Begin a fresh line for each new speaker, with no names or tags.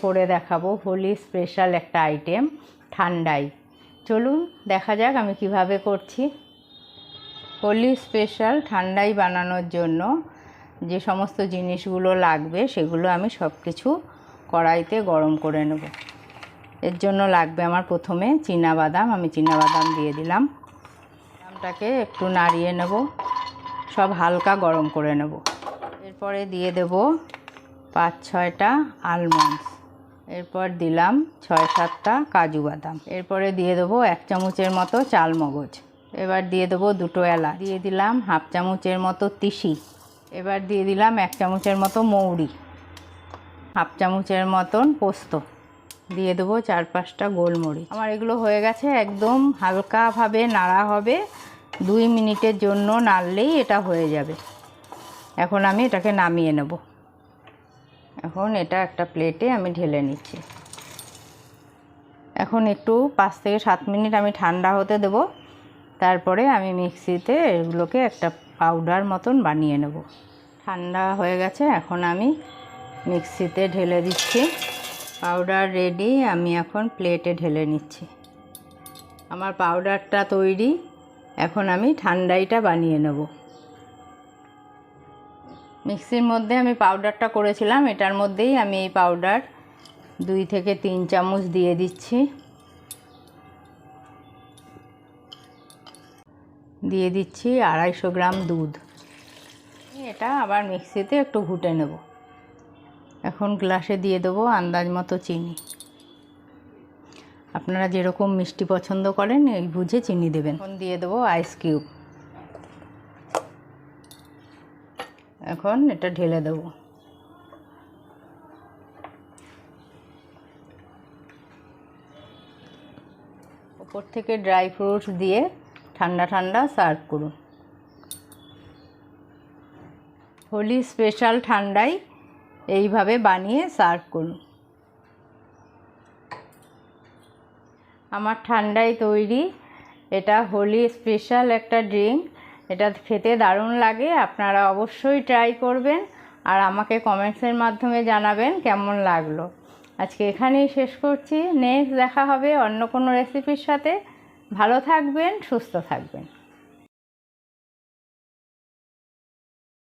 করে দেখাবো হোলি স্পেশাল একটা আইটেম ঠান্ডাই। চলুন দেখা যাক আমি কিভাবে করছি। হোলি স্পেশাল ঠান্ডাই বানানোর জন্য যে সমস্ত জিনিসগুলো লাগবে সেগুলো আমি সব কিছু কড়াইতে গরম করে নেব। এর জন্য লাগবে আমার প্রথমে চীনাবাদাম। আমি চীনাবাদাম দিয়ে দিলাম। বাদামটাকে একটু নাড়িয়ে নেব, সব হালকা গরম করে নেব। এরপরে দিয়ে দেব 5-6টা আলমন্ডস। এরপর দিলাম 6-7টা কাজু বাদাম। এরপরে দিয়ে দেবো 1 চামচের মতো চালমগজ। এবার দিয়ে দেবো 2টো এলাচ। দিয়ে দিলাম 1/2 চামচের মতো তিসি। এবার দিয়ে দিলাম 1 চামচের মতো মৌরি, 1/2 চামচের মতন পোস্ত। দিয়ে দেবো 4-5টা গোলমরিচ। আমার এগুলো হয়ে গেছে। একদম হালকাভাবে নাড়া হবে, 2 মিনিটের জন্য নাড়লেই এটা হয়ে যাবে। এখন আমি এটাকে নামিয়ে নেব। এখন এটা একটা প্লেটে আমি ঢেলে নিচ্ছি। এখন একটু 5 থেকে 7 মিনিট আমি ঠান্ডা হতে দেব। তারপরে আমি মিক্সিতে এগুলোকে একটা পাউডার মতন বানিয়ে নেব। ঠান্ডা হয়ে গেছে, এখন আমি মিক্সিতে ঢেলে দিচ্ছি। পাউডার রেডি, আমি এখন প্লেটে ঢেলে নিচ্ছি। আমার পাউডারটা তৈরি। এখন আমি ঠান্ডাইটা বানিয়ে নেব। মিক্সির মধ্যে আমি পাউডারটা করেছিলাম, এটার মধ্যেই আমি এই পাউডার 2 থেকে 3 চামচ দিয়ে দিচ্ছি। দিয়ে দিচ্ছি 250 গ্রাম দুধ। এটা আবার মিক্সিতে একটু ঘুটে নেব। এখন গ্লাসে দিয়ে দেবো আন্দাজ মতো চিনি। আপনারা যেরকম মিষ্টি পছন্দ করেন এই বুঝে চিনি দেবেন। এখন দিয়ে দেবো আইস কিউব। এখন এটা ঢেলে দেব। উপর থেকে ড্রাই ফ্রুটস দিয়ে ঠান্ডা ঠান্ডা সার্ভ করুন। হোলি স্পেশাল ঠান্ডাই এইভাবে বানিয়ে সার্ভ করুন। আমার ঠান্ডাই তৈরি। এটা হোলি স্পেশাল একটা ড্রিঙ্ক। এটা খেতে দারুণ লাগে। আপনারা অবশ্যই ট্রাই করবেন আর আমাকে কমেন্টসের মাধ্যমে জানাবেন কেমন লাগলো। আজকে এখানেই শেষ করছি। নেক্সট দেখা হবে অন্য কোনো রেসিপির সাথে। ভালো থাকবেন, সুস্থ থাকবেন।